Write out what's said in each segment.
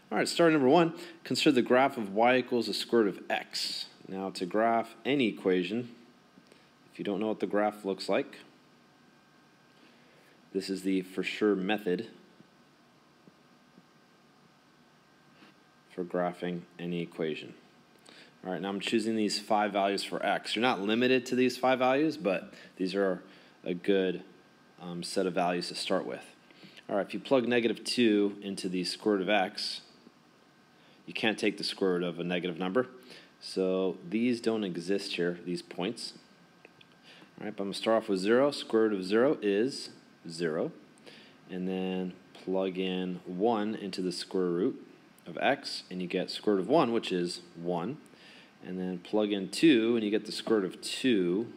All right, starting number 1, consider the graph of y equals the square root of x. Now to graph any equation, if you don't know what the graph looks like, this is the for sure method for graphing any equation. All right, now I'm choosing these 5 values for x. You're not limited to these 5 values, but these are a good set of values to start with. All right, if you plug -2 into the square root of x, you can't take the square root of a negative number. So these don't exist here, these points. All right, but I'm going to start off with 0. Square root of 0 is 0. And then plug in 1 into the square root of x, and you get square root of 1, which is 1. And then plug in 2, and you get the square root of 2.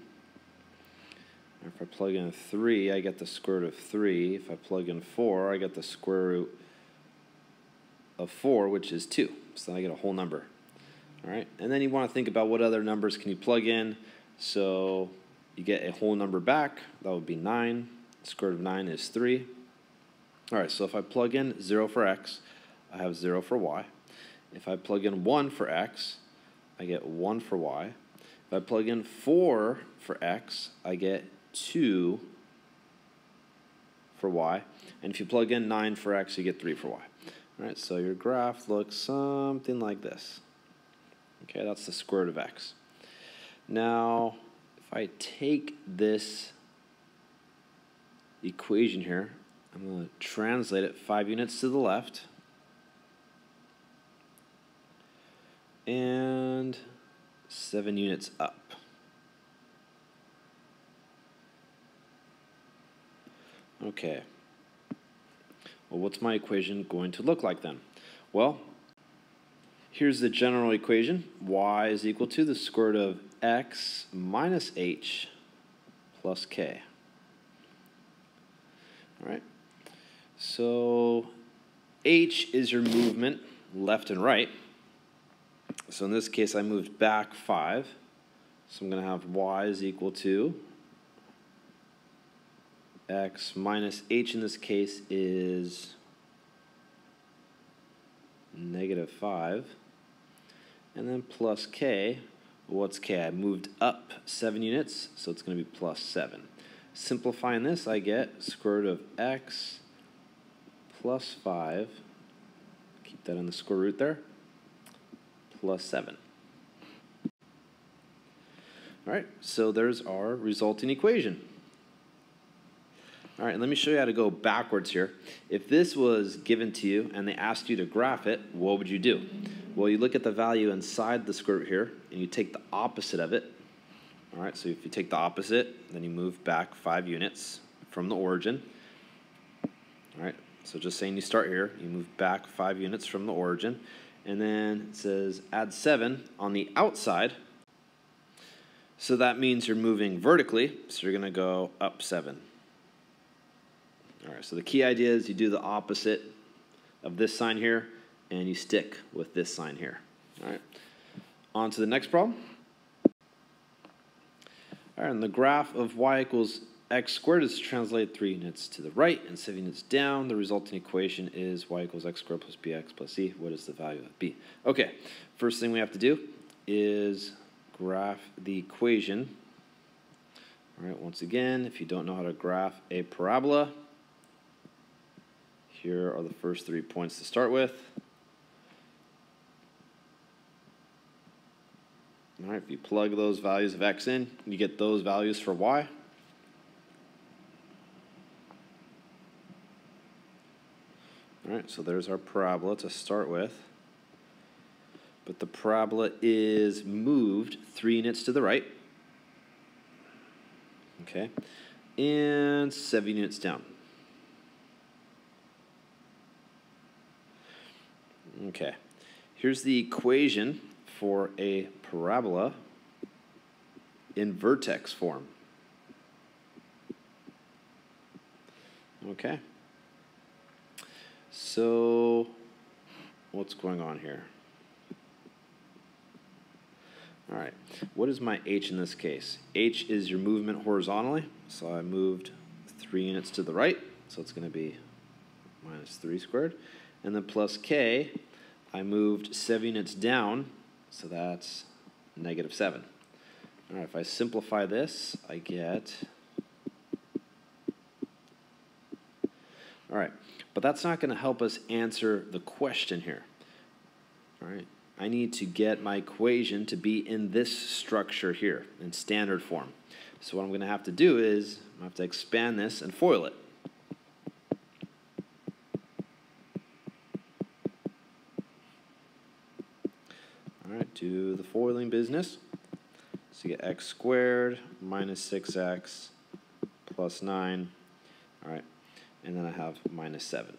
If I plug in 3, I get the square root of 3. If I plug in 4, I get the square root of 4, which is 2. So then I get a whole number. All right, and then you want to think about what other numbers can you plug in. So you get a whole number back. That would be 9. The square root of 9 is 3. All right, so if I plug in 0 for x, I have 0 for y. If I plug in 1 for x, I get 1 for y. If I plug in 4 for x, I get 2 for y. And if you plug in 9 for x, you get 3 for y. All right, so your graph looks something like this. Okay, that's the square root of x. Now, if I take this equation here, I'm going to translate it 5 units to the left and 7 units up. Okay. Well, what's my equation going to look like then? Well, here's the general equation. Y is equal to the square root of x minus h plus k. All right. So h is your movement left and right. So in this case, I moved back 5. So I'm going to have y is equal to x minus h in this case is -5. And then plus k. What's k? I moved up 7 units, so it's going to be plus 7. Simplifying this, I get square root of x plus 5. Keep that in the square root there. Plus 7. All right, so there's our resulting equation. All right, let me show you how to go backwards here. If this was given to you and they asked you to graph it, what would you do? Well, you look at the value inside the square root here, and you take the opposite of it. All right, so if you take the opposite, then you move back 5 units from the origin. All right, so just saying you start here, you move back 5 units from the origin, and then it says add 7 on the outside. So that means you're moving vertically, so you're going to go up 7. All right, so the key idea is you do the opposite of this sign here, and you stick with this sign here. All right, on to the next problem. All right, and the graph of y equals x squared is translated 3 units to the right and 7 units down. The resulting equation is y equals x squared plus bx plus c. What is the value of b? Okay, first thing we have to do is graph the equation. All right, once again, if you don't know how to graph a parabola, here are the first 3 points to start with. All right, if you plug those values of x in, you get those values for y. All right, so there's our parabola to start with. But the parabola is moved 3 units to the right. Okay, and 7 units down. Okay, here's the equation for a parabola in vertex form. Okay, so what's going on here? All right, what is my h in this case? H is your movement horizontally, so I moved 3 units to the right, so it's going to be minus 3 squared. And then plus k, I moved 7 units down, so that's -7. All right, if I simplify this, I get... All right, but that's not going to help us answer the question here. All right, I need to get my equation to be in this structure here, in standard form. So what I'm going to have to do is, I have to expand this and FOIL it. All right, do the FOILing business. So you get x squared minus 6x plus 9. All right, and then I have -7.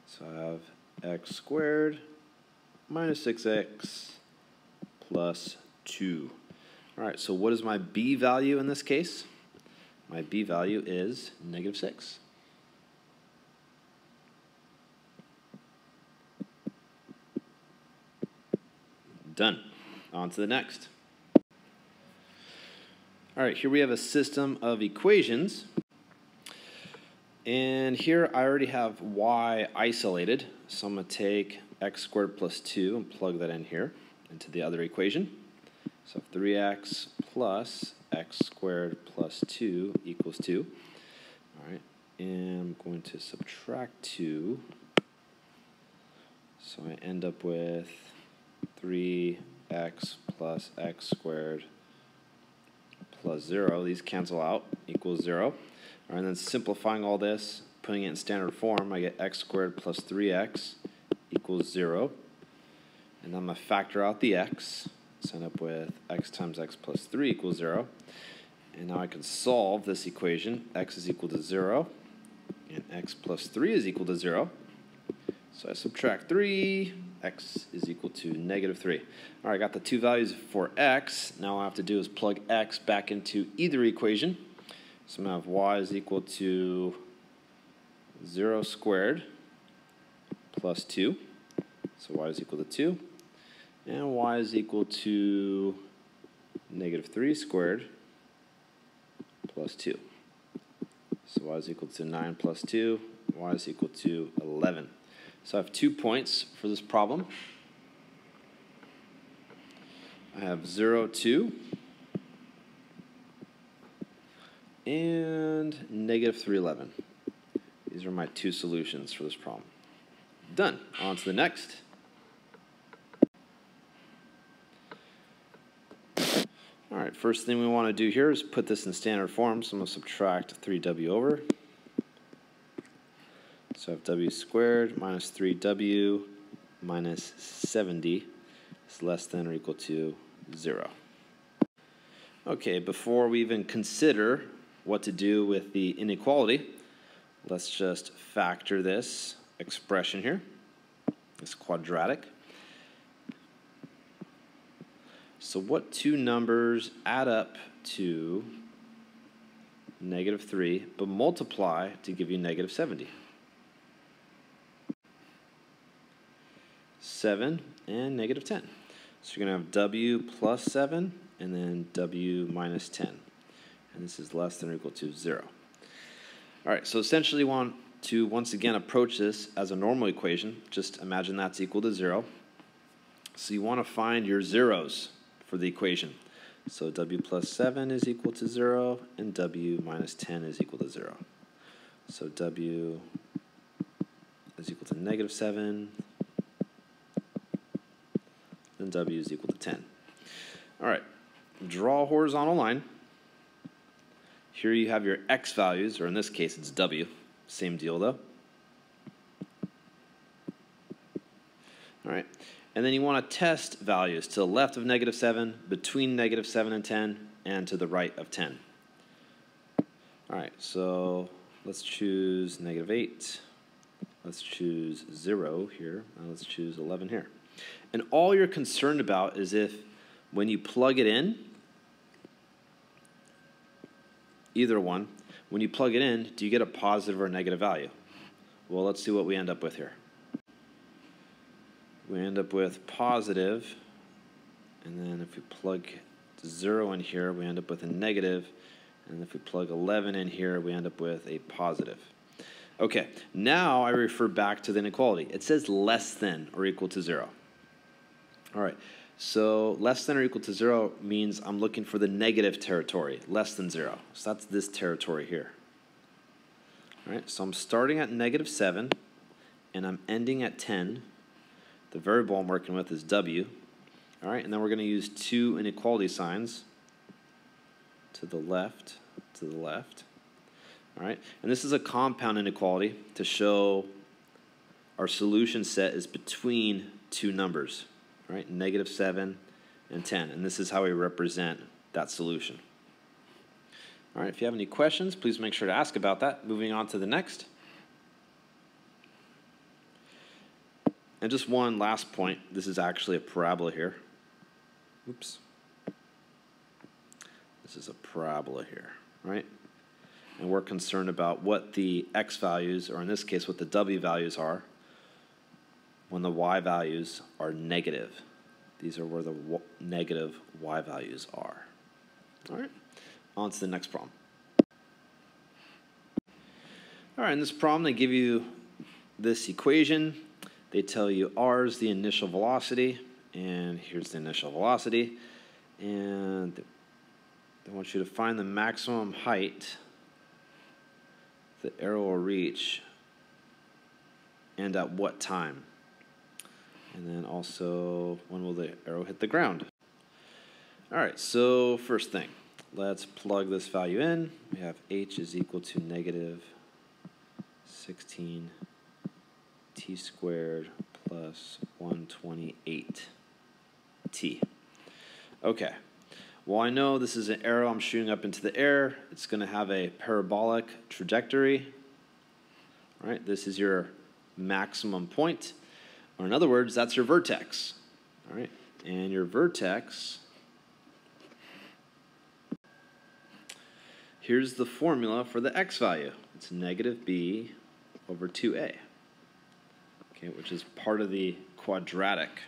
So I have x squared minus 6x plus 2. All right, so what is my b value in this case? My b value is -6. Done. On to the next. All right, here we have a system of equations. And here I already have y isolated. So I'm going to take x squared plus 2 and plug that in here into the other equation. So 3x plus x squared plus 2 equals 2. All right, and I'm going to subtract 2. So I end up with 3x plus x squared plus 0. These cancel out, equals 0. All right, and then simplifying all this, putting it in standard form, I get x squared plus 3x equals 0. And then I'm going to factor out the x. So I end up with x times x plus 3 equals 0. And now I can solve this equation. X is equal to 0, and x plus 3 is equal to 0. So I subtract 3, x is equal to -3. All right, I got the two values for x. Now all I have to do is plug x back into either equation. So I'm going to have y is equal to 0 squared plus 2. So y is equal to 2. And y is equal to -3 squared plus 2. So y is equal to 9 plus 2. Y is equal to 11. So I have 2 points for this problem. I have 0, 2, and -3, 11. These are my 2 solutions for this problem. Done. On to the next. All right, first thing we want to do here is put this in standard form. So I'm going to subtract 3w over. So I have w squared minus 3w minus 70 is less than or equal to 0. Okay, before we even consider what to do with the inequality, let's just factor this expression here, this quadratic. So what two numbers add up to -3 but multiply to give you -70? 7 and -10. So you're going to have w plus 7 and then w minus 10. And this is less than or equal to 0. All right, so essentially we want to once again approach this as a normal equation. Just imagine that's equal to 0. So you want to find your zeros for the equation. So w plus 7 is equal to 0 and w minus 10 is equal to 0. So w is equal to -7. Then w is equal to 10. All right, draw a horizontal line. Here you have your x values, or in this case it's w. Same deal though. All right, and then you want to test values to the left of -7, between -7 and 10, and to the right of 10. All right, so let's choose -8. Let's choose 0 here, and let's choose 11 here. And all you're concerned about is if, when you plug it in, either one, when you plug it in, do you get a positive or a negative value? Well, let's see what we end up with here. We end up with positive, and then if we plug 0 in here, we end up with a negative, and if we plug 11 in here, we end up with a positive. Okay, now I refer back to the inequality. It says less than or equal to 0. All right, so less than or equal to 0 means I'm looking for the negative territory, less than 0. So that's this territory here. All right, so I'm starting at -7, and I'm ending at 10. The variable I'm working with is w. All right, and then we're going to use two inequality signs to the left, to the left. All right, and this is a compound inequality to show our solution set is between two numbers, all right, -7 and 10, and this is how we represent that solution. All right, if you have any questions, please make sure to ask about that. Moving on to the next. And just one last point, this is actually a parabola here. Oops. This is a parabola here, right? And we're concerned about what the x values, or in this case, what the w values are when the y values are negative. These are where the negative y values are. All right, on to the next problem. All right, in this problem, they give you this equation. They tell you r is the initial velocity, and here's the initial velocity. And they want you to find the maximum height the arrow will reach, and at what time. And then also, when will the arrow hit the ground? All right, so first thing, let's plug this value in. We have h is equal to -16 t squared plus 128 t. Okay. Well, I know this is an arrow I'm shooting up into the air. It's going to have a parabolic trajectory. All right, this is your maximum point. Or in other words, that's your vertex. All right, and your vertex, here's the formula for the x value. It's -b over 2a, okay, which is part of the quadratic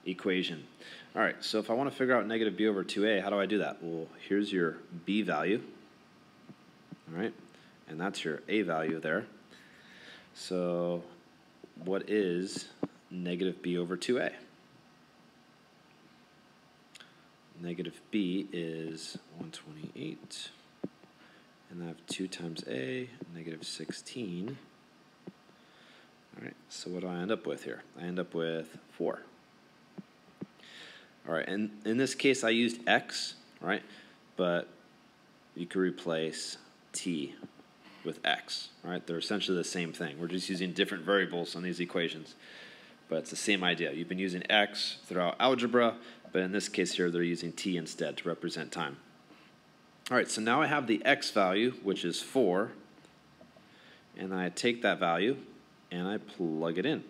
equation. All right, so if I want to figure out -b over 2a, how do I do that? Well, here's your b value, all right, and that's your a value there. So what is -b over 2a? -b is 128, and I have 2 times a, -16. All right, so what do I end up with here? I end up with 4. All right, and in this case, I used x, right? But you could replace t with x, right? They're essentially the same thing. We're just using different variables on these equations, but it's the same idea. You've been using x throughout algebra, but in this case here, they're using t instead to represent time. All right, so now I have the x value, which is 4, and I take that value and I plug it in.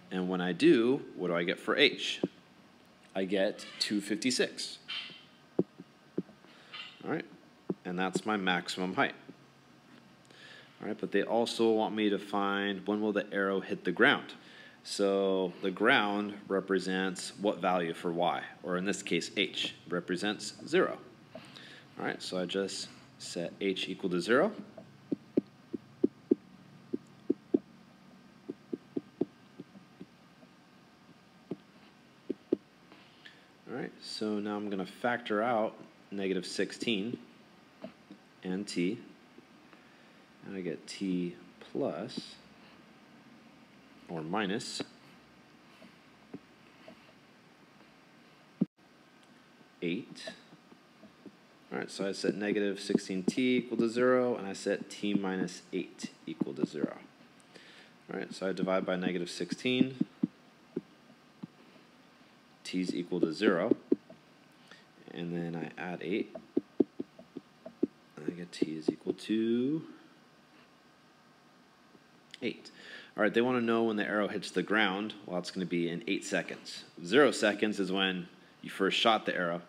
And when I do, what do I get for h? I get 256. All right, and that's my maximum height. All right, but they also want me to find when will the arrow hit the ground. So the ground represents what value for y, or in this case, h represents 0. All right, so I just set h equal to 0. So now I'm going to factor out -16 and t, and I get t plus or minus 8. All right, so I set -16t equal to 0, and I set t minus 8 equal to 0. All right, so I divide by -16. T is equal to 0. And then I add 8, and I get t is equal to 8. All right, they want to know when the arrow hits the ground. Well, it's going to be in 8 seconds. 0 seconds is when you first shot the arrow.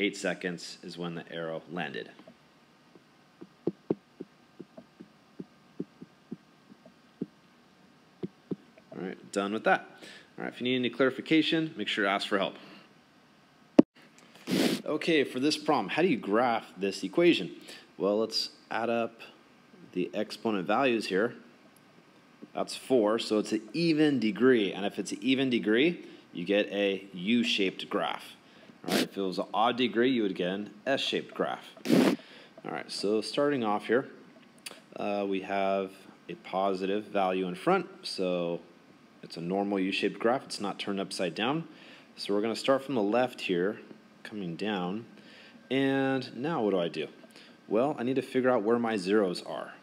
8 seconds is when the arrow landed. All right, done with that. All right, if you need any clarification, make sure to ask for help. Okay, for this problem, how do you graph this equation? Well, let's add up the exponent values here. That's 4, so it's an even degree. And if it's an even degree, you get a U-shaped graph. All right, if it was an odd degree, you would get an S-shaped graph. All right, so starting off here, we have a positive value in front, so it's a normal U-shaped graph. It's not turned upside down. So we're going to start from the left here, coming down. And now what do? Well, I need to figure out where my zeros are.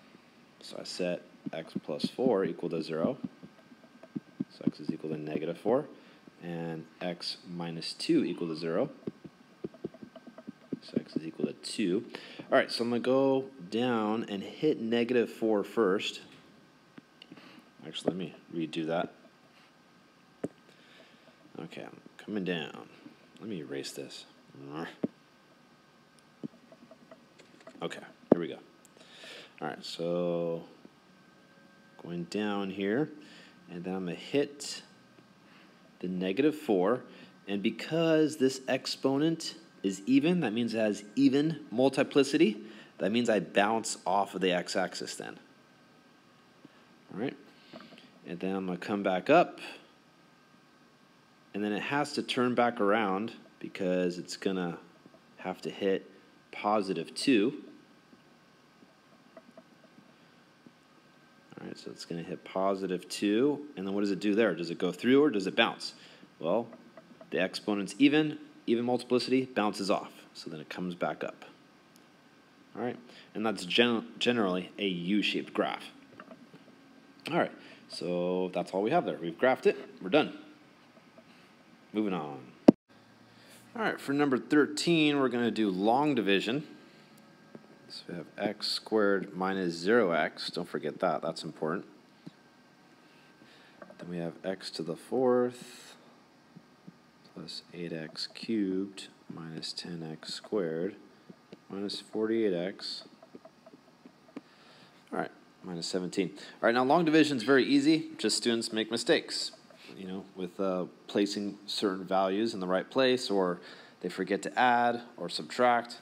So I set x plus 4 equal to 0. So x is equal to negative 4. And x minus 2 equal to 0. So x is equal to 2. All right, so I'm going to go down and hit negative 4 first. Actually, let me redo that. Okay, I'm coming down. Let me erase this. Okay, here we go. All right, so going down here, and then I'm going to hit the negative 4. And because this exponent is even, that means it has even multiplicity. That means I bounce off of the x-axis then. All right, and then I'm going to come back up. And then it has to turn back around because it's going to have to hit positive 2. All right, so it's going to hit positive 2. And then what does it do there? Does it go through or does it bounce? Well, the exponent's even multiplicity bounces off. So then it comes back up. All right, and that's generally a U-shaped graph. All right, so that's all we have there. We've graphed it. We're done. Moving on. All right, for number 13, we're going to do long division. So we have x squared minus 0x. Don't forget that. That's important. Then we have x to the 4th plus 8x cubed minus 10x squared minus 48x. All right, minus 17. All right, now long division is very easy. Just students make mistakes, you know, with placing certain values in the right place, or they forget to add or subtract.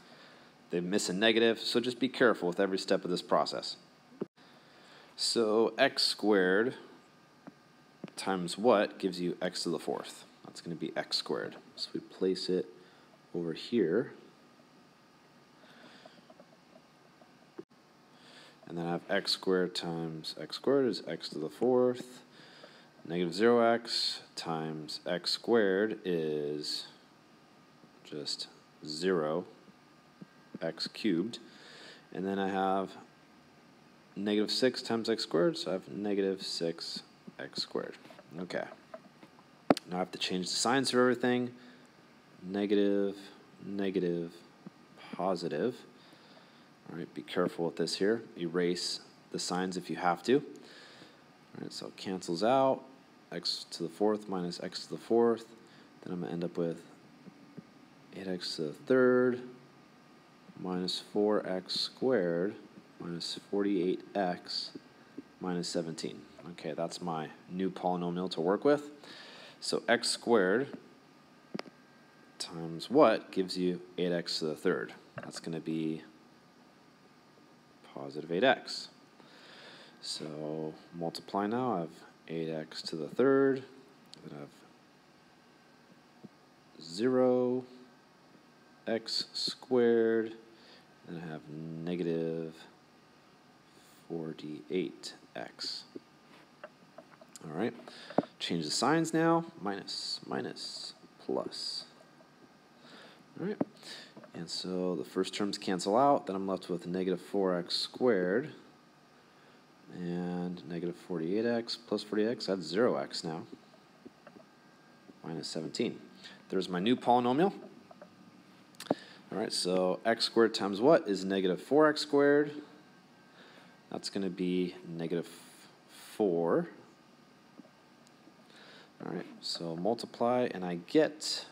They miss a negative, so just be careful with every step of this process. So x squared times what gives you x to the 4th? That's going to be x squared. So we place it over here. And then I have x squared times x squared is x to the 4th. Negative 0x times x squared is just 0x cubed. And then I have negative 6 times x squared, so I have negative 6x squared. Okay. Now I have to change the signs for everything. Negative, negative, positive. All right, be careful with this here. Erase the signs if you have to. All right, so it cancels out. X to the 4th minus x to the 4th. Then I'm going to end up with 8x to the 3rd minus 4x squared minus 48x minus 17. Okay, that's my new polynomial to work with. So x squared times what gives you 8x to the 3rd? That's going to be positive 8x. So multiply now. I have 8x to the 3rd. Then I have 0x squared. Then I have negative 48x. All right. Change the signs now. Minus, minus, plus. All right. And so the first terms cancel out. Then I'm left with negative 4x squared. And negative 48x plus 48x, that's 0x now. Minus 17. There's my new polynomial. All right, so x squared times what is negative 4x squared? That's going to be negative 4. All right, so multiply, and I get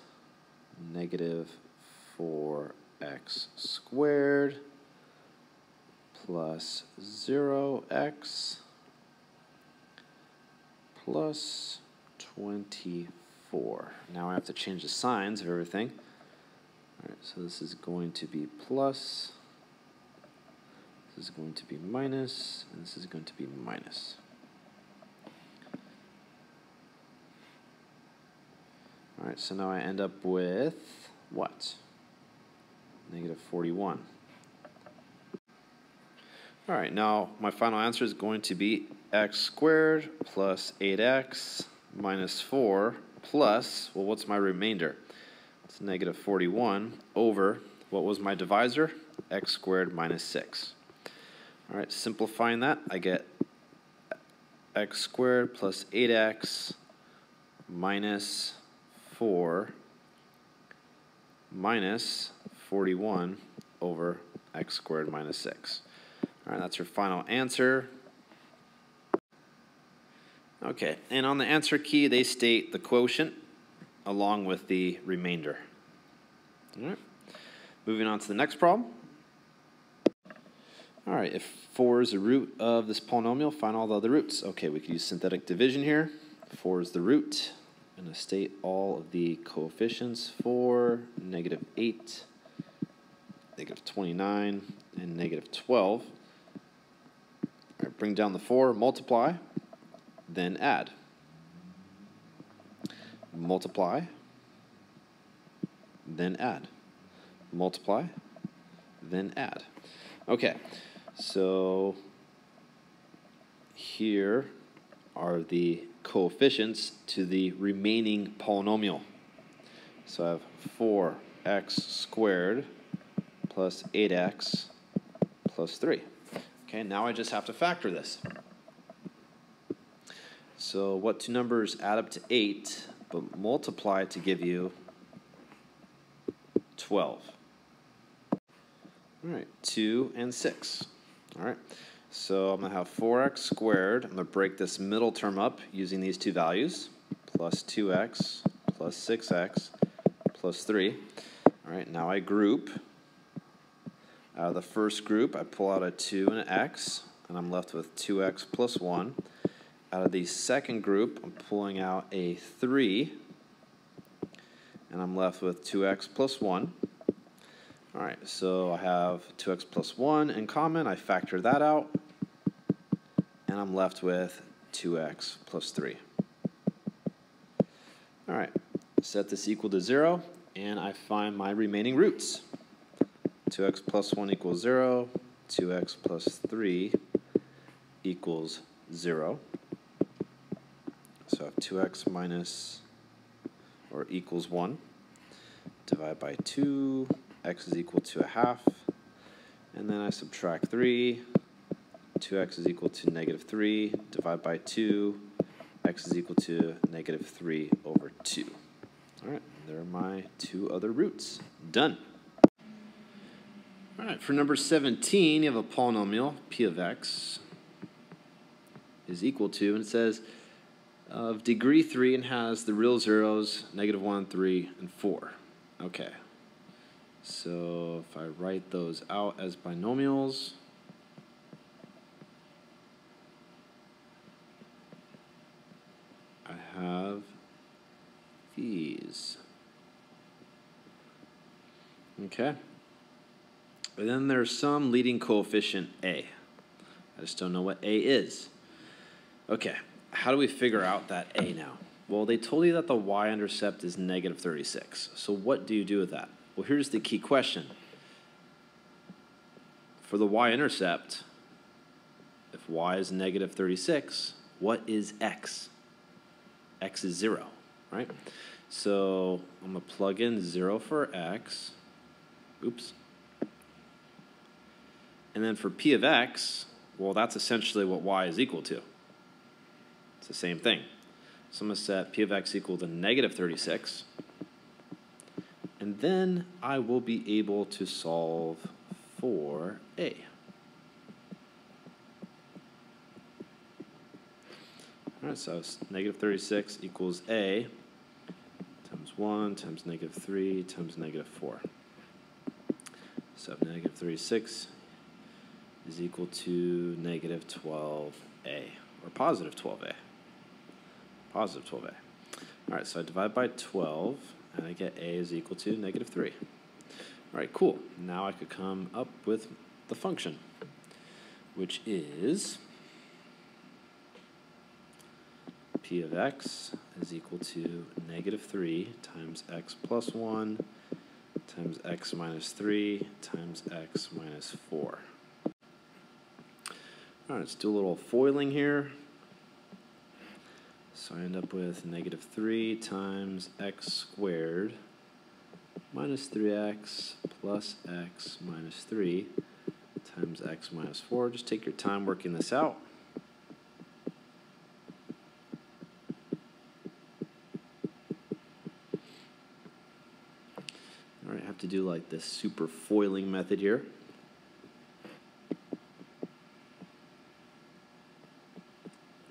negative 4x squared plus 0x plus 24. Now I have to change the signs of everything. All right, so this is going to be plus, this is going to be minus, and this is going to be minus. All right, so now I end up with what? Negative 41. All right, now my final answer is going to be x squared plus 8x minus 4 plus, well, what's my remainder? It's negative 41 over, what was my divisor? X squared minus 6. All right, simplifying that, I get x squared plus 8x minus 4 minus 41 over x squared minus 6. All right, that's your final answer. Okay, and on the answer key, they state the quotient along with the remainder. All right, moving on to the next problem. All right, if 4 is the root of this polynomial, find all the other roots. Okay, we could use synthetic division here. 4 is the root. I'm going to state all of the coefficients: 4, negative 8, negative 29, and negative 12. All right, bring down the 4, multiply, then add. Multiply, then add. Multiply, then add. Okay, so here are the coefficients to the remaining polynomial. So I have 4x squared plus 8x plus 3. Okay, now I just have to factor this. So what two numbers add up to 8 but multiply to give you 12? All right, 2 and 6. All right, so I'm going to have 4x squared. I'm going to break this middle term up using these two values, plus 2x plus 6x plus 3. All right, now I group. Out of the first group, I pull out a 2 and an x, and I'm left with 2x plus 1. Out of the second group, I'm pulling out a 3, and I'm left with 2x plus 1. All right, so I have 2x plus 1 in common. I factor that out, and I'm left with 2x plus 3. All right, set this equal to 0, and I find my remaining roots. 2x plus 1 equals 0. 2x plus 3 equals 0. So I have 2x minus or equals 1. Divide by 2. X is equal to a half. And then I subtract 3. 2x is equal to negative 3. Divide by 2. X is equal to negative 3 over 2. All right, there are my two other roots. Done. All right, for number 17, you have a polynomial, p of x is equal to, and it says, of degree 3 and has the real zeros, negative 1, 3, and 4. Okay, so if I write those out as binomials, I have these. Okay. And then there's some leading coefficient a. I just don't know what a is. Okay, how do we figure out that a now? Well, they told you that the y-intercept is negative 36. So what do you do with that? Well, here's the key question. For the y-intercept, if y is negative 36, what is x? X is 0, right? So I'm going to plug in 0 for x. Oops. And then for p of x, well, that's essentially what y is equal to. It's the same thing. So I'm going to set p of x equal to negative 36. And then I will be able to solve for a. All right, so negative 36 equals a times 1 times negative 3 times negative 4. So negative 36 is equal to negative 12a, or positive 12a. Positive 12a. All right, so I divide by 12, and I get a is equal to negative 3. All right, cool. Now I could come up with the function. which is p of x is equal to -3 times x plus 1 times x minus 3 times x minus 4. All right, let's do a little foiling here. So I end up with -3 times x squared minus 3x plus x minus 3 times x minus 4. Just take your time working this out. All right, I have to do like this super foiling method here.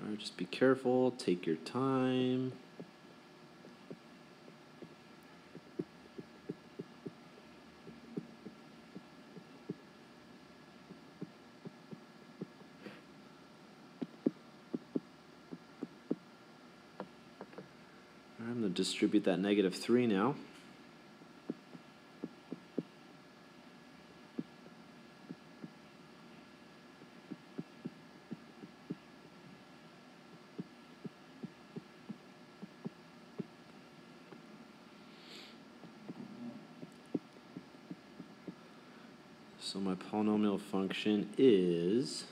All right, just be careful, take your time. I'm going to distribute that -3 now. So my polynomial function is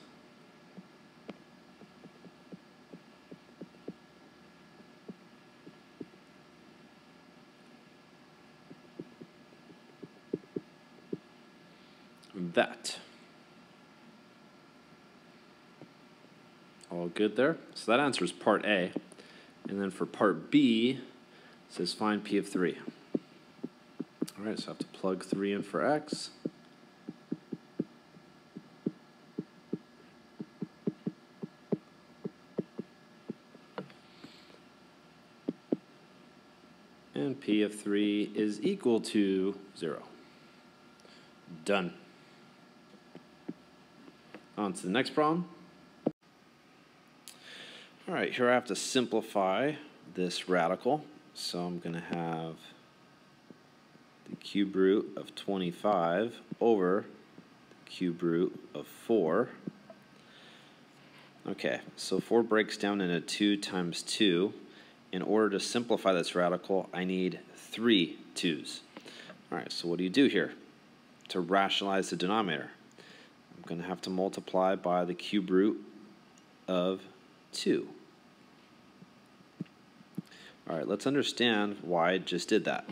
that. All good there? So that answers part A. And then for part B, it says find P of 3. All right, so I have to plug 3 in for x. And P of 3 is equal to 0. Done. On to the next problem. All right, here I have to simplify this radical. So I'm going to have the cube root of 25 over the cube root of 4. Okay, so 4 breaks down into 2 times 2. In order to simplify this radical, I need 3 2's. All right, so what do you do here? To rationalize the denominator, I'm going to have to multiply by the cube root of 2. All right, let's understand why I just did that.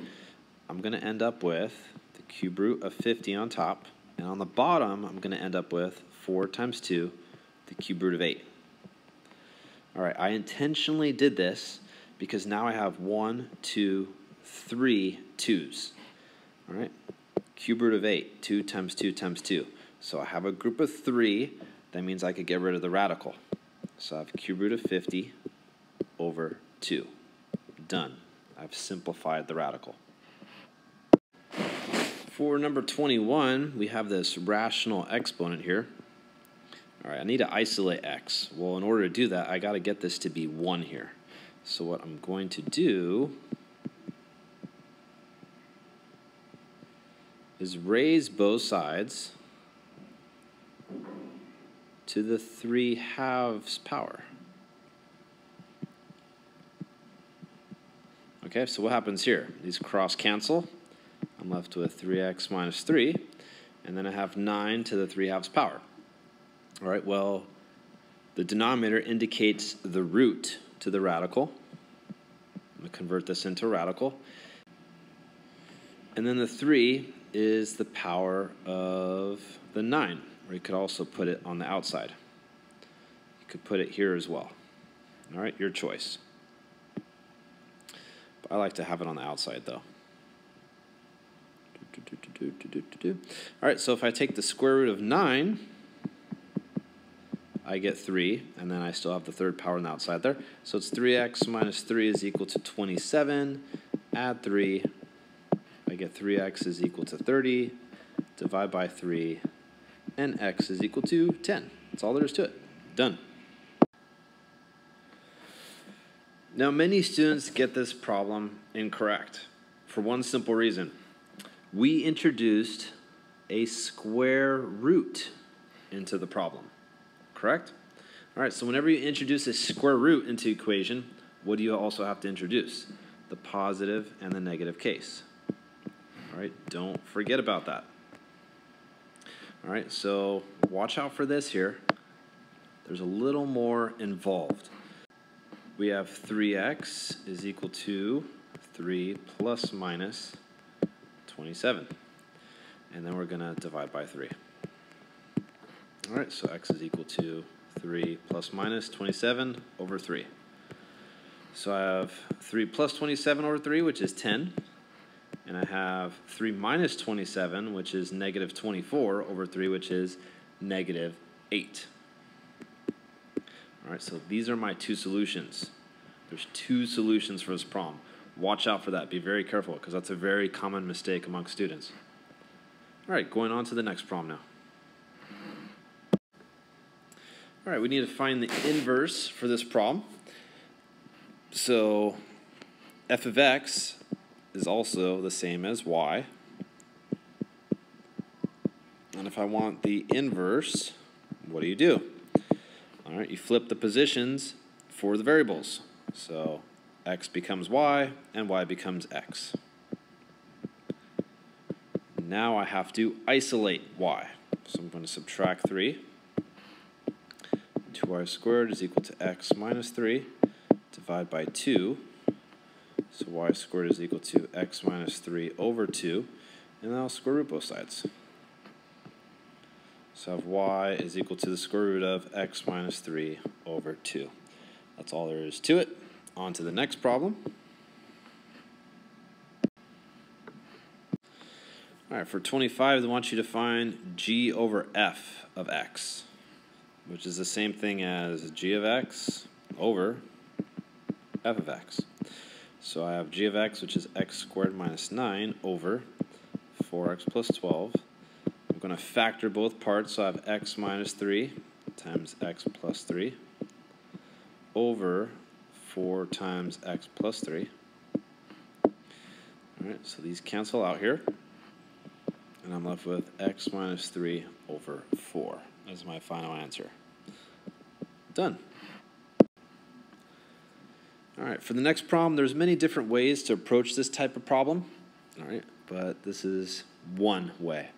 I'm going to end up with the cube root of 50 on top, and on the bottom, I'm going to end up with 4 times 2, the cube root of 8. All right, I intentionally did this because now I have 1, 2, 3 2's. All right, cube root of 8, 2 times 2 times 2. So I have a group of 3. That means I could get rid of the radical. So I have cube root of 50 over 2. Done. I've simplified the radical. For number 21, we have this rational exponent here. All right, I need to isolate x. Well, in order to do that, I got to get this to be 1 here. So what I'm going to do is raise both sides to the 3/2 power. Okay, so what happens here? These cross cancel. I'm left with 3x minus 3, and then I have 9 to the 3/2 power. All right, well, the denominator indicates the root to the radical. I'm going to convert this into a radical. And then the 3 is the power of the 9, or you could also put it on the outside. You could put it here as well. All right, your choice. But I like to have it on the outside, though. All right, so if I take the square root of 9, I get 3, and then I still have the third power on the outside there. So it's 3x minus 3 is equal to 27. Add 3. I get 3x is equal to 30. Divide by 3. And x is equal to 10. That's all there is to it. Done. Now, many students get this problem incorrect for one simple reason. We introduced a square root into the problem. correct? All right, so whenever you introduce a square root into equation, what do you also have to introduce? The positive and the negative case. All right, don't forget about that. All right, so watch out for this here. There's a little more involved. We have 3x is equal to 3 plus minus 27. And then we're going to divide by 3. All right, so x is equal to 3 plus minus 27 over 3. So I have 3 plus 27 over 3, which is 10. And I have 3 minus 27, which is negative 24 over 3, which is negative 8. All right, so these are my two solutions. There's two solutions for this problem. Watch out for that. Be very careful, because that's a very common mistake among students. All right, going on to the next problem now. All right, we need to find the inverse for this problem. So f of x is also the same as y. And if I want the inverse, what do? All right, you flip the positions for the variables. So x becomes y, and y becomes x. Now I have to isolate y. So I'm going to subtract 3. 2y squared is equal to x minus 3. Divide by 2. So y squared is equal to x minus 3 over 2. And then I'll square root both sides. So I have y is equal to the square root of x minus 3 over 2. That's all there is to it. On to the next problem. All right, for 25, they want you to find g over f of x, which is the same thing as g of x over f of x. So I have g of x, which is x squared minus 9 over 4x plus 12. I'm going to factor both parts, so I have x minus 3 times x plus 3 over 4 times x plus 3. All right, so these cancel out here. And I'm left with x minus 3 over 4 as my final answer. Done. All right, for the next problem, there's many different ways to approach this type of problem. All right, but this is one way.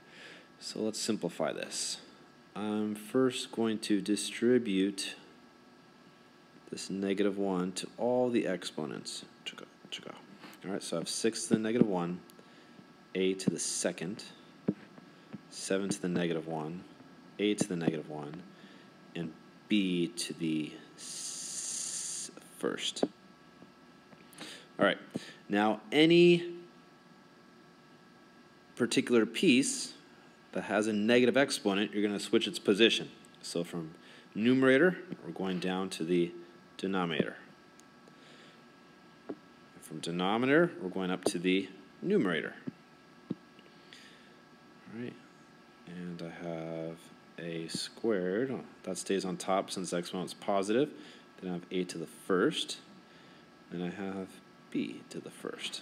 So let's simplify this. I'm first going to distribute this negative 1 to all the exponents. All right, so I have 6 to the negative 1, a to the second, 7 to the negative 1, a to the negative 1, and b to the first. All right, now any particular piece that has a negative exponent, you're going to switch its position. So from numerator, we're going down to the denominator. From denominator, we're going up to the numerator. All right. And I have a squared. Oh, that stays on top since the exponent is positive. Then I have a to the first. Then I have b to the first.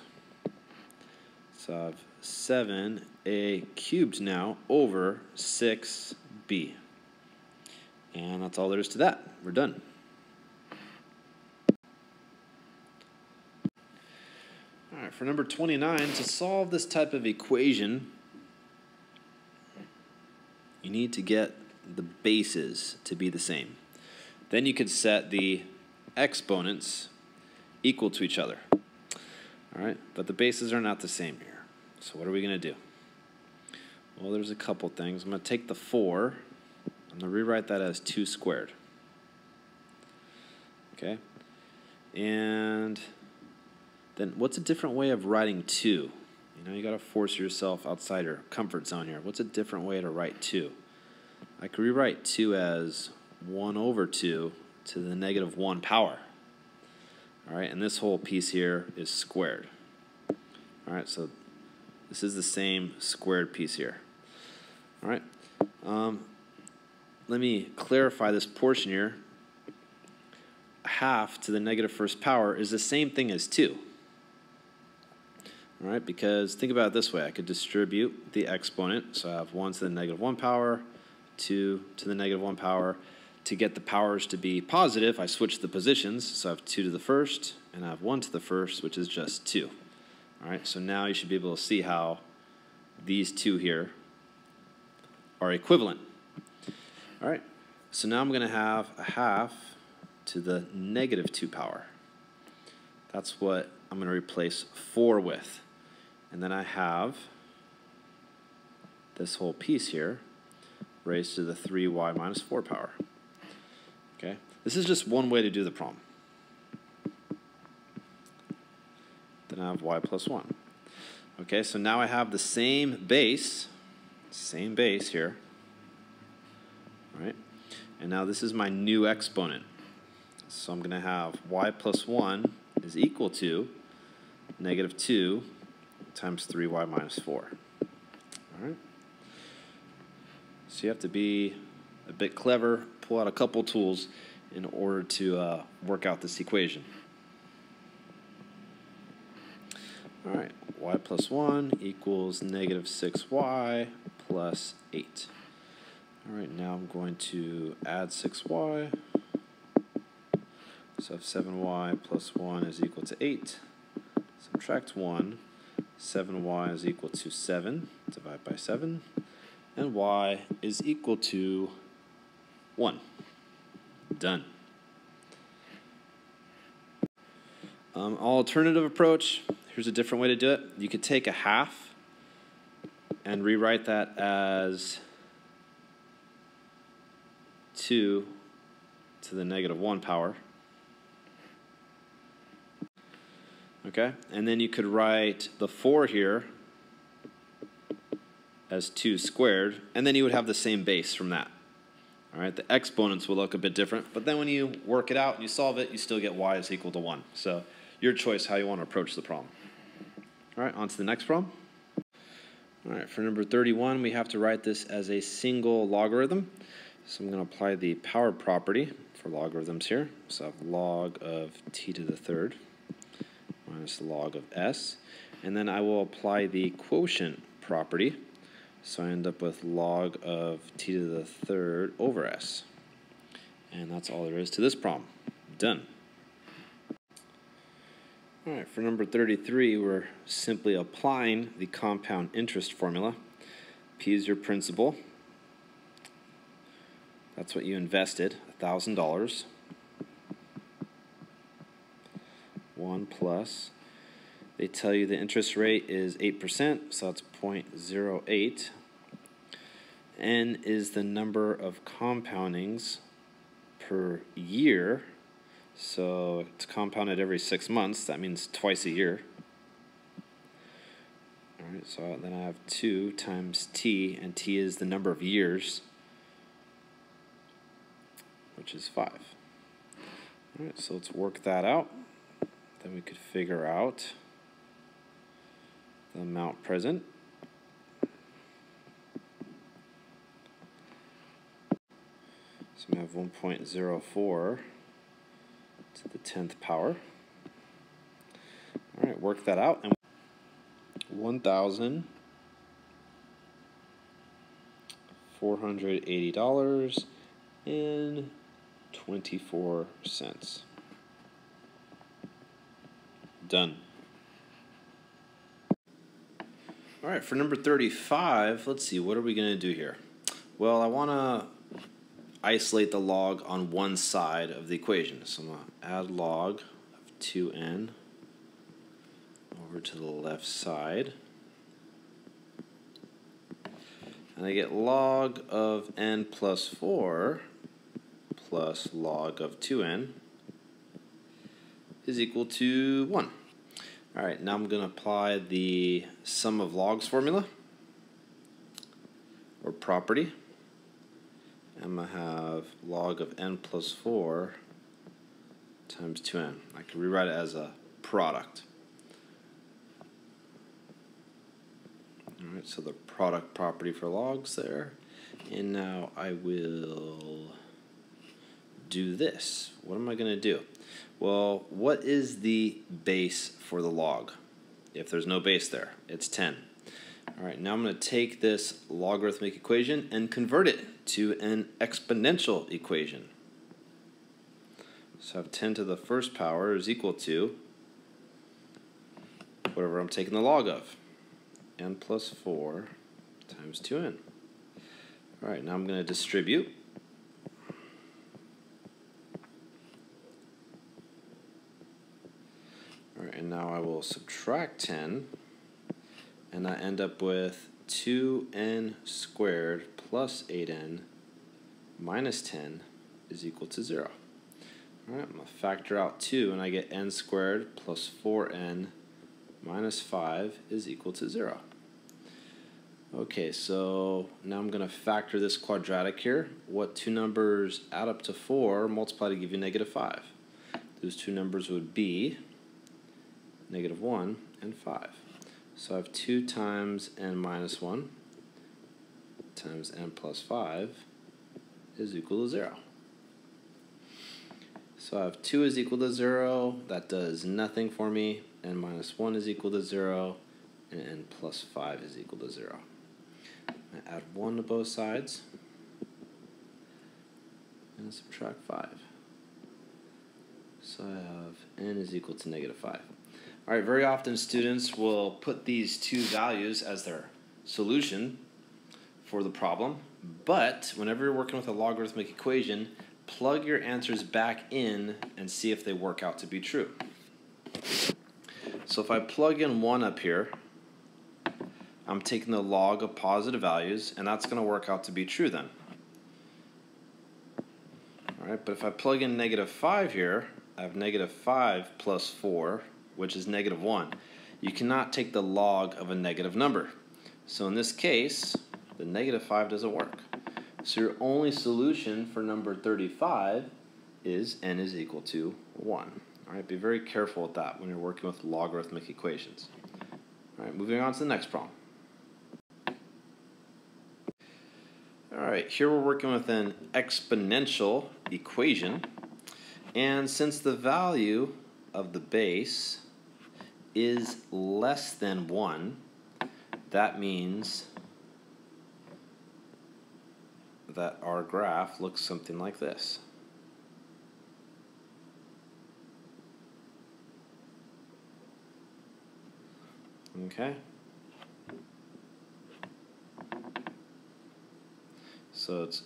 So I have 7a cubed now over 6b. And that's all there is to that. We're done. All right, for number 29, to solve this type of equation, you need to get the bases to be the same. Then you could set the exponents equal to each other. All right, but the bases are not the same here. So what are we going to do? Well, there's a couple things. I'm going to take the 4. I'm going to rewrite that as 2 squared. Okay? And then what's a different way of writing 2? You know, you got to force yourself outside your comfort zone here. What's a different way to write 2? I could rewrite 2 as 1 over 2 to the negative 1 power. All right, and this whole piece here is squared. All right, so this is the same squared piece here. All right, let me clarify this portion here. Half to the negative first power is the same thing as 2. All right, because think about it this way. I could distribute the exponent. So I have 1 to the negative 1 power, 2 to the negative 1 power. to get the powers to be positive, I switch the positions. So I have 2 to the first, and I have 1 to the first, which is just 2. All right, so now you should be able to see how these two here are equivalent. All right, so now I'm going to have a half to the negative 2 power. That's what I'm going to replace 4 with. And then I have this whole piece here raised to the 3y minus 4 power. Okay, this is just one way to do the problem. Then I have y plus 1. Okay, so now I have the same base here. All right, and now this is my new exponent. So I'm going to have y plus 1 is equal to negative 2 times 3y minus 4. All right. So you have to be a bit clever, pull out a couple tools in order to work out this equation. All right, y plus 1 equals negative 6y plus 8. All right, now I'm going to add 6y. So if 7y plus 1 is equal to 8, subtract 1, 7y is equal to 7, divide by 7, and y is equal to 1. Done. Alternative approach, here's a different way to do it. You could take a half and rewrite that as 2 to the negative 1 power. Okay, and then you could write the 4 here as 2 squared, and then you would have the same base from that. All right, the exponents will look a bit different, but then when you work it out and you solve it, you still get y is equal to 1. So your choice how you want to approach the problem. All right, on to the next problem. All right, for number 31, we have to write this as a single logarithm. So I'm going to apply the power property for logarithms here. So I have log of t to the third minus log of s. And then I will apply the quotient property. So I end up with log of t to the third over s. And that's all there is to this problem. Done. All right, for number 33, we're simply applying the compound interest formula. P is your principal. That's what you invested, $1,000. 1 plus, they tell you the interest rate is 8%, so that's 0.08. N is the number of compoundings per year. So it's compounded every 6 months. That means twice a year. All right, so then I have 2 times t, and t is the number of years, which is 5. All right, so let's work that out. Then we could figure out the amount present. So we have 1.04 to the 10th power. All right, work that out. And $1,480.24. Done. All right, for number 35, let's see, what are we going to do here? Well, I want to isolate the log on one side of the equation. So I'm going to add log of 2n over to the left side. And I get log of n plus 4 plus log of 2n is equal to 1. All right, now I'm going to apply the sum of logs formula, or property. I'm going to have log of n plus 4 times 2n. I can rewrite it as a product. All right, so the product property for logs there. And now I will do this. What am I going to do? Well, what is the base for the log? If there's no base there, it's 10. All right, now I'm going to take this logarithmic equation and convert it to an exponential equation. So I have 10 to the first power is equal to whatever I'm taking the log of, n plus 4 times 2n. All right, now I'm going to distribute. All right, and now I will subtract 10, and I end up with 2n squared plus 8n minus 10 is equal to 0. All right, I'm going to factor out 2, and I get n squared plus 4n minus 5 is equal to 0. Okay, so now I'm going to factor this quadratic here. What two numbers add up to 4 multiply to give you negative 5? Those two numbers would be negative 1 and 5. So I have 2 times n minus 1 times n plus 5 is equal to 0. So I have 2 is equal to 0. That does nothing for me. N minus 1 is equal to 0. And n plus 5 is equal to 0. I add 1 to both sides. And subtract 5. So I have n is equal to negative 5. All right, very often students will put these two values as their solution for the problem. But whenever you're working with a logarithmic equation, plug your answers back in and see if they work out to be true. So if I plug in 1 up here, I'm taking the log of positive values, and that's going to work out to be true then. All right, but if I plug in negative 5 here, I have negative 5 plus 4, which is negative 1. You cannot take the log of a negative number. So in this case, the negative 5 doesn't work. So your only solution for number 35 is n is equal to 1. All right, be very careful with that when you're working with logarithmic equations. All right, moving on to the next problem. All right, here we're working with an exponential equation. And since the value of the base is less than 1, that means that our graph looks something like this. Okay? So it's,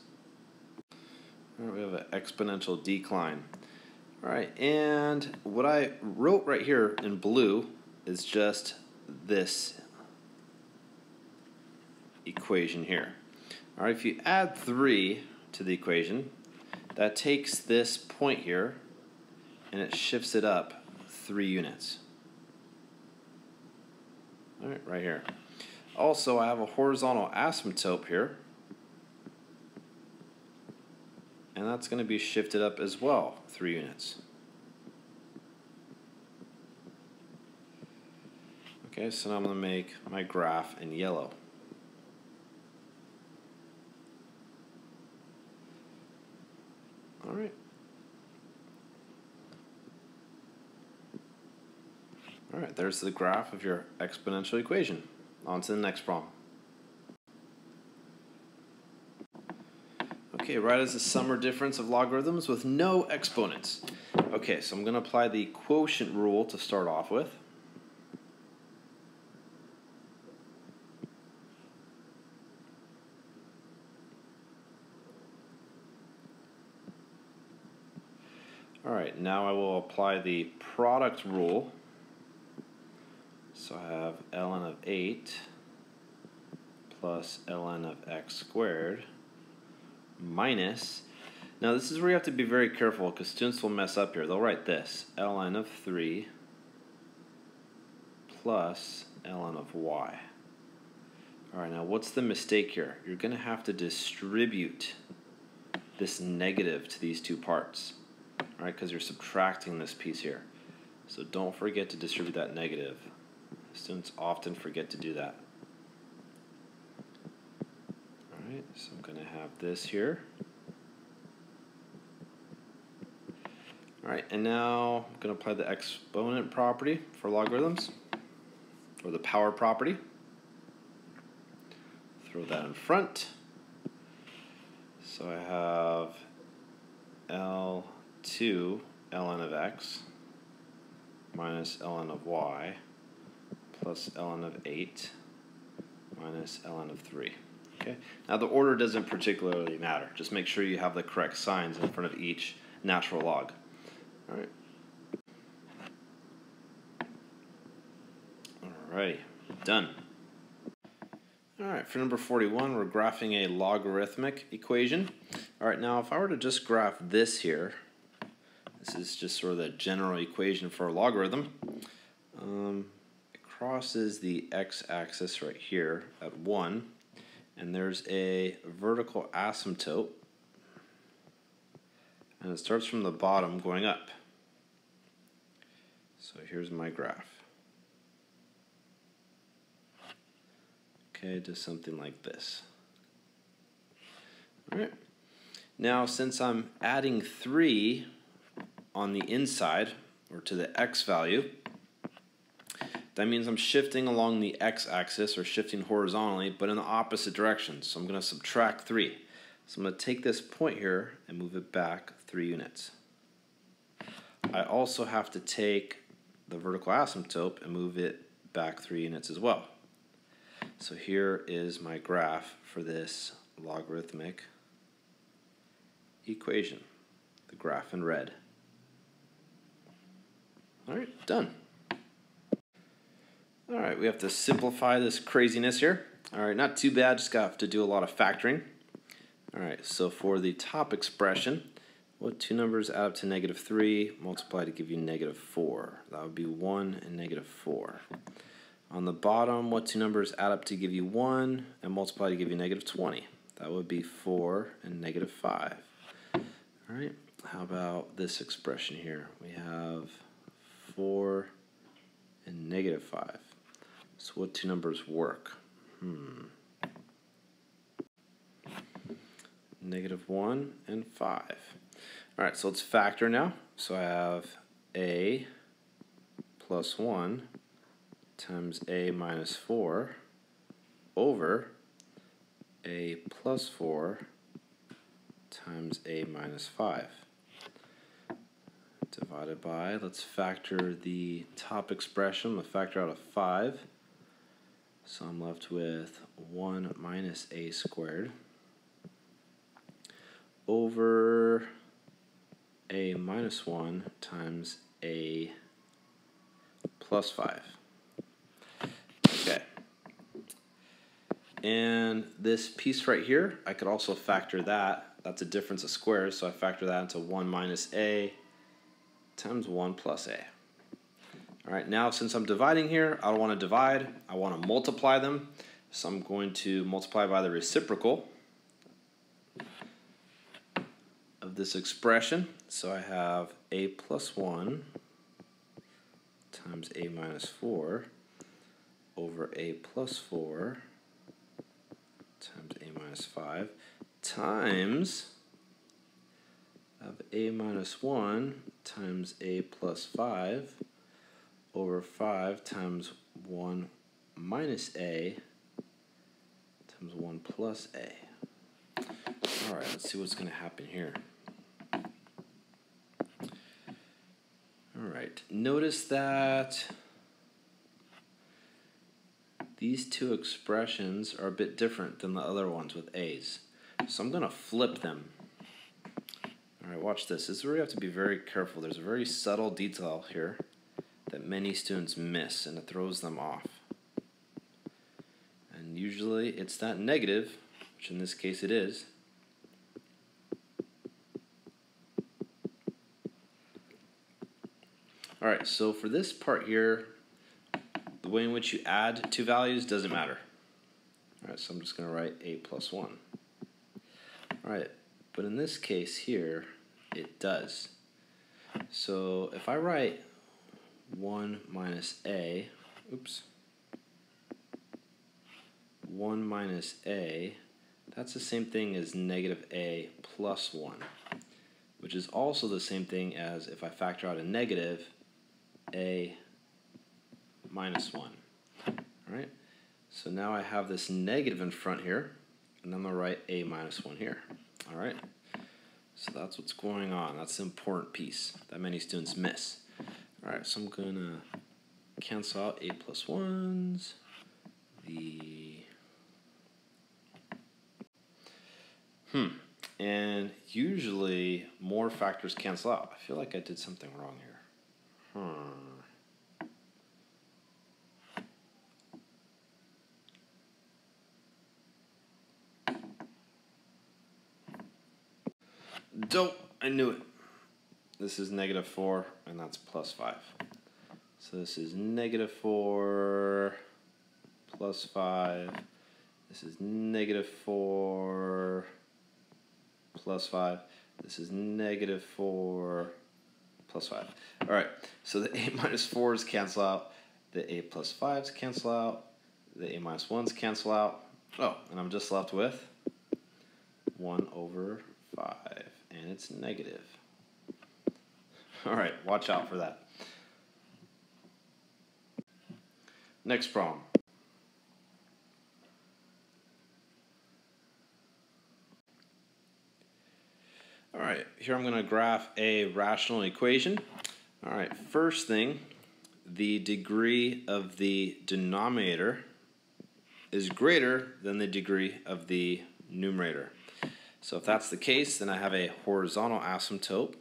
we have an exponential decline. All right, and what I wrote right here in blue is just this equation here. All right, if you add 3 to the equation, that takes this point here and it shifts it up 3 units. All right, right here. Also, I have a horizontal asymptote here, and that's going to be shifted up as well 3 units. Okay, so now I'm going to make my graph in yellow. All right. All right, there's the graph of your exponential equation. On to the next problem. Okay, write as the sum or difference of logarithms with no exponents. Okay, so I'm going to apply the quotient rule to start off with. All right, now I will apply the product rule. So I have ln of 8 plus ln of x squared minus, now this is where you have to be very careful because students will mess up here. They'll write this, ln of 3 plus ln of y. All right, now what's the mistake here? You're going to have to distribute this negative to these two parts, all right, because you're subtracting this piece here. So don't forget to distribute that negative. Students often forget to do that. All right, so I'm going to have this here. All right, and now I'm going to apply the exponent property for logarithms, or the power property. Throw that in front. So I have L2 ln of x minus ln of y plus ln of 8 minus ln of 3. Okay. Now the order doesn't particularly matter. Just make sure you have the correct signs in front of each natural log. All right. Alrighty, done. All right, for number 41, we're graphing a logarithmic equation. All right, now if I were to just graph this here, this is just sort of the general equation for a logarithm. It crosses the x-axis right here at 1, and there's a vertical asymptote, and it starts from the bottom going up. So here's my graph. Okay, just something like this. All right. Now, since I'm adding 3 on the inside, or to the x value, that means I'm shifting along the x-axis, or shifting horizontally, but in the opposite direction. So I'm going to subtract 3. So I'm going to take this point here and move it back 3 units. I also have to take the vertical asymptote and move it back 3 units as well. So here is my graph for this logarithmic equation, the graph in red. All right, done. All right, we have to simplify this craziness here. All right, not too bad, just got to do a lot of factoring. All right, so for the top expression, what two numbers add up to -3 multiply to give you -4? That would be 1 and -4. On the bottom, what two numbers add up to give you 1 and multiply to give you -20? That would be 4 and -5. All right, how about this expression here? We have 4 and -5. So what two numbers work? -1 and 5. All right, so let's factor now. So I have a plus 1 times a minus 4 over a plus 4 times a minus 5. Divided by, let's factor the top expression. Let's factor out a 5. So I'm left with 1 minus a squared over a minus 1 times a plus 5. Okay. And this piece right here, I could also factor that. That's a difference of squares, so I factor that into 1 minus a times 1 plus a. All right, now since I'm dividing here, I don't want to divide. I want to multiply them. So I'm going to multiply by the reciprocal of this expression. So I have a plus 1 times a minus 4 over a plus 4 times a minus 5 times of a minus 1 times a plus 5 over 5 times 1 minus a times 1 plus a. All right, let's see what's going to happen here. All right, notice that these two expressions are a bit different than the other ones with a's. So I'm going to flip them. All right, watch this. This is where you have to be very careful. There's a very subtle detail here that many students miss, and it throws them off. And usually it's that negative, which in this case it is. All right, so for this part here, the way in which you add two values doesn't matter. All right, so I'm just going to write a plus 1. All right, but in this case here, it does. So if I write 1 minus a, 1 minus a, that's the same thing as negative a plus 1, which is also the same thing as if I factor out a negative, a minus 1. All right, so now I have this negative in front here, and I'm going to write a minus 1 here. All right, So that's what's going on. That's the important piece that many students miss. All right, so I'm going to cancel out a plus 1s. And usually more factors cancel out. I feel like I did something wrong here. Dope, I knew it. This is -4, and that's +5. So this is -4 plus 5. This is -4 plus 5. This is -4 plus 5. All right, so the a minus 4s cancel out. The a plus 5s cancel out. The a minus 1s cancel out. Oh, and I'm just left with 1 over 5, and it's negative. All right, watch out for that. Next problem. All right, here I'm going to graph a rational equation. All right, first thing, the degree of the denominator is greater than the degree of the numerator. So if that's the case, then I have a horizontal asymptote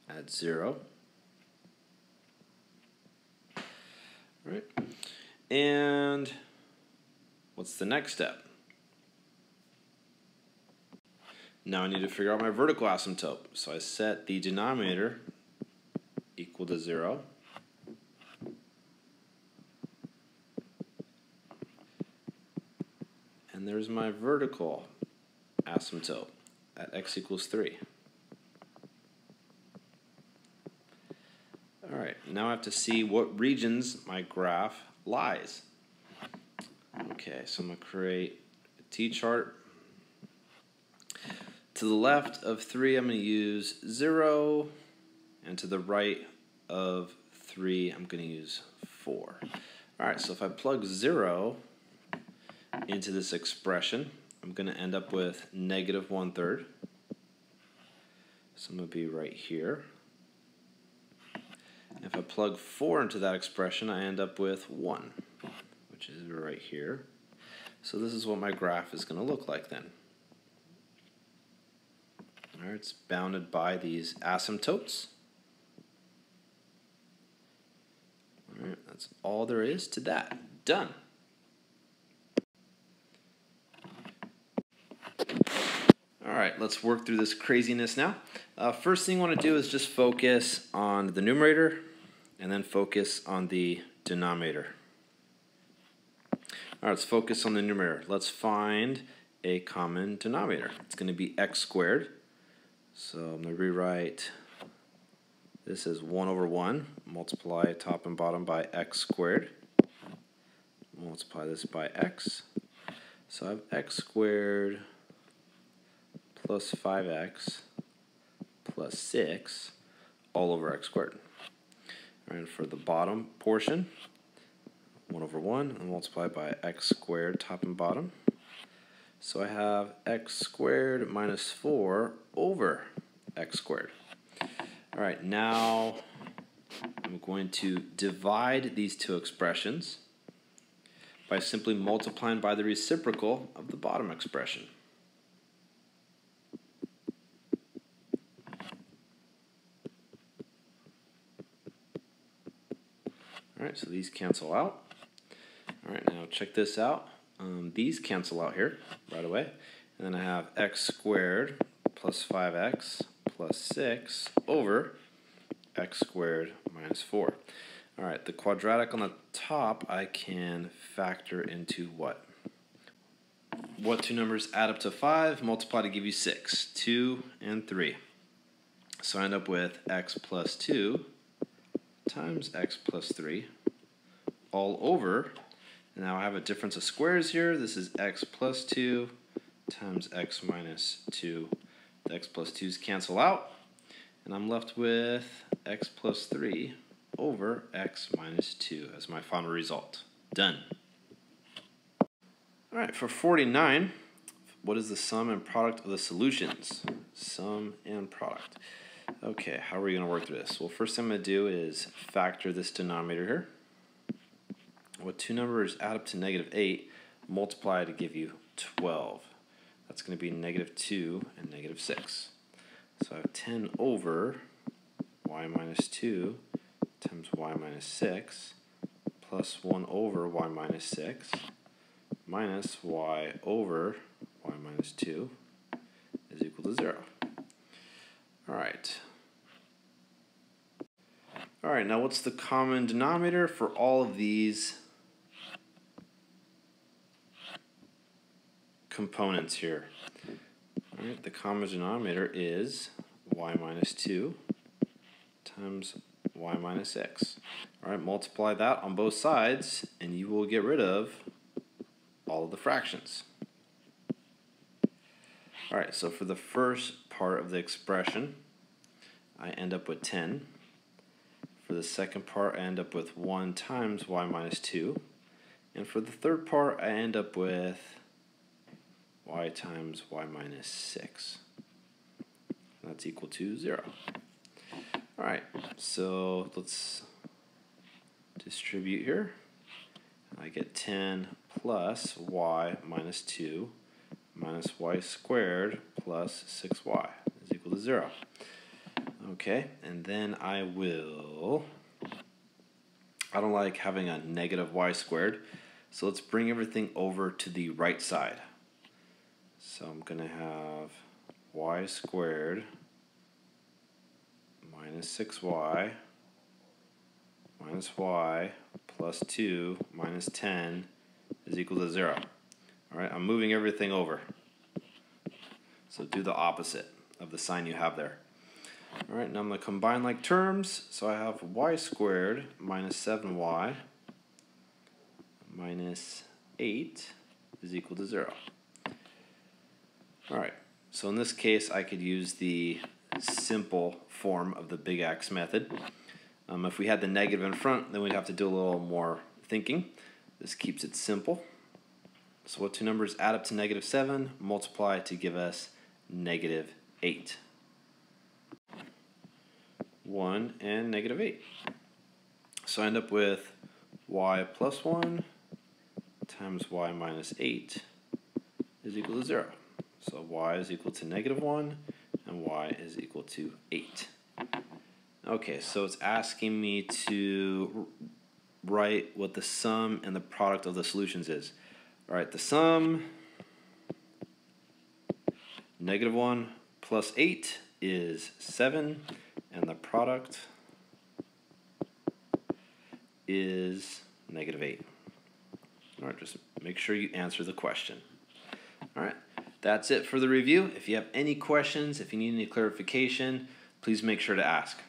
at 0. All right, and what's the next step? Now I need to figure out my vertical asymptote. So I set the denominator equal to 0. And there's my vertical asymptote at x equals 3. All right, now I have to see what regions my graph lies. Okay, so I'm going to create a t-chart. To the left of 3, I'm going to use 0, and to the right of 3, I'm going to use 4. All right, so if I plug 0 into this expression, I'm going to end up with -1/3. So I'm going to be right here. And if I plug 4 into that expression, I end up with 1, which is right here. So this is what my graph is going to look like then. All right, it's bounded by these asymptotes. All right, that's all there is to that. Done. All right, let's work through this craziness now. First thing I want to do is just focus on the numerator and then focus on the denominator. All right, let's focus on the numerator. Let's find a common denominator. It's going to be x squared. So I'm going to rewrite this as 1 over 1, multiply top and bottom by x squared, multiply this by x. So I have x squared plus 5x plus 6 all over x squared. And for the bottom portion, 1 over 1 and multiply by x squared top and bottom. So I have x squared minus 4 over x squared. All right, now I'm going to divide these two expressions by simply multiplying by the reciprocal of the bottom expression. All right, so these cancel out. All right, now check this out. These cancel out here right away. And then I have x squared plus 5x plus 6 over x squared minus 4. All right, the quadratic on the top I can factor into what? What two numbers add up to 5, multiply to give you 6? 2 and 3. So I end up with x plus 2 times x plus 3 all over. Now I have a difference of squares here. This is x plus 2 times x minus 2. The x plus 2's cancel out, and I'm left with x plus 3 over x minus 2 as my final result. Done. All right, for 49, what is the sum and product of the solutions? Sum and product. Okay, how are we going to work through this? Well, first thing I'm going to do is factor this denominator here. What two numbers add up to -8, multiply to give you 12. That's going to be -2 and -6. So I have 10 over y minus 2 times y minus 6 plus 1 over y minus 6 minus y over y minus 2 is equal to 0. Alright, now what's the common denominator for all of these components here? Alright, the common denominator is y minus 2 times y minus 6. Alright, multiply that on both sides and you will get rid of all of the fractions. Alright, so for the first part of the expression, I end up with 10. For the second part, I end up with 1 times y minus 2. And for the third part, I end up with y times y minus 6. That's equal to 0. Alright, so let's distribute here. I get 10 plus y minus 2 minus y squared plus 6y is equal to 0. Okay, and then I don't like having a negative y squared, so let's bring everything over to the right side. So I'm going to have y squared minus 6y minus y plus 2 minus 10 is equal to 0. Alright, I'm moving everything over. So do the opposite of the sign you have there. Alright, now I'm going to combine like terms. So I have y squared minus 7y minus 8 is equal to 0. Alright, so in this case I could use the simple form of the big X method. If we had the negative in front, then we'd have to do a little more thinking. This keeps it simple. So what two numbers add up to -7, multiply to give us -8. 1 and -8. So I end up with y plus 1 times y minus 8 is equal to 0. So y is equal to -1 and y is equal to 8. Okay, so it's asking me to write what the sum and the product of the solutions is. Alright, the sum, -1 plus 8 is 7, and the product is -8. Alright, just make sure you answer the question. Alright, that's it for the review. If you have any questions, if you need any clarification, please make sure to ask.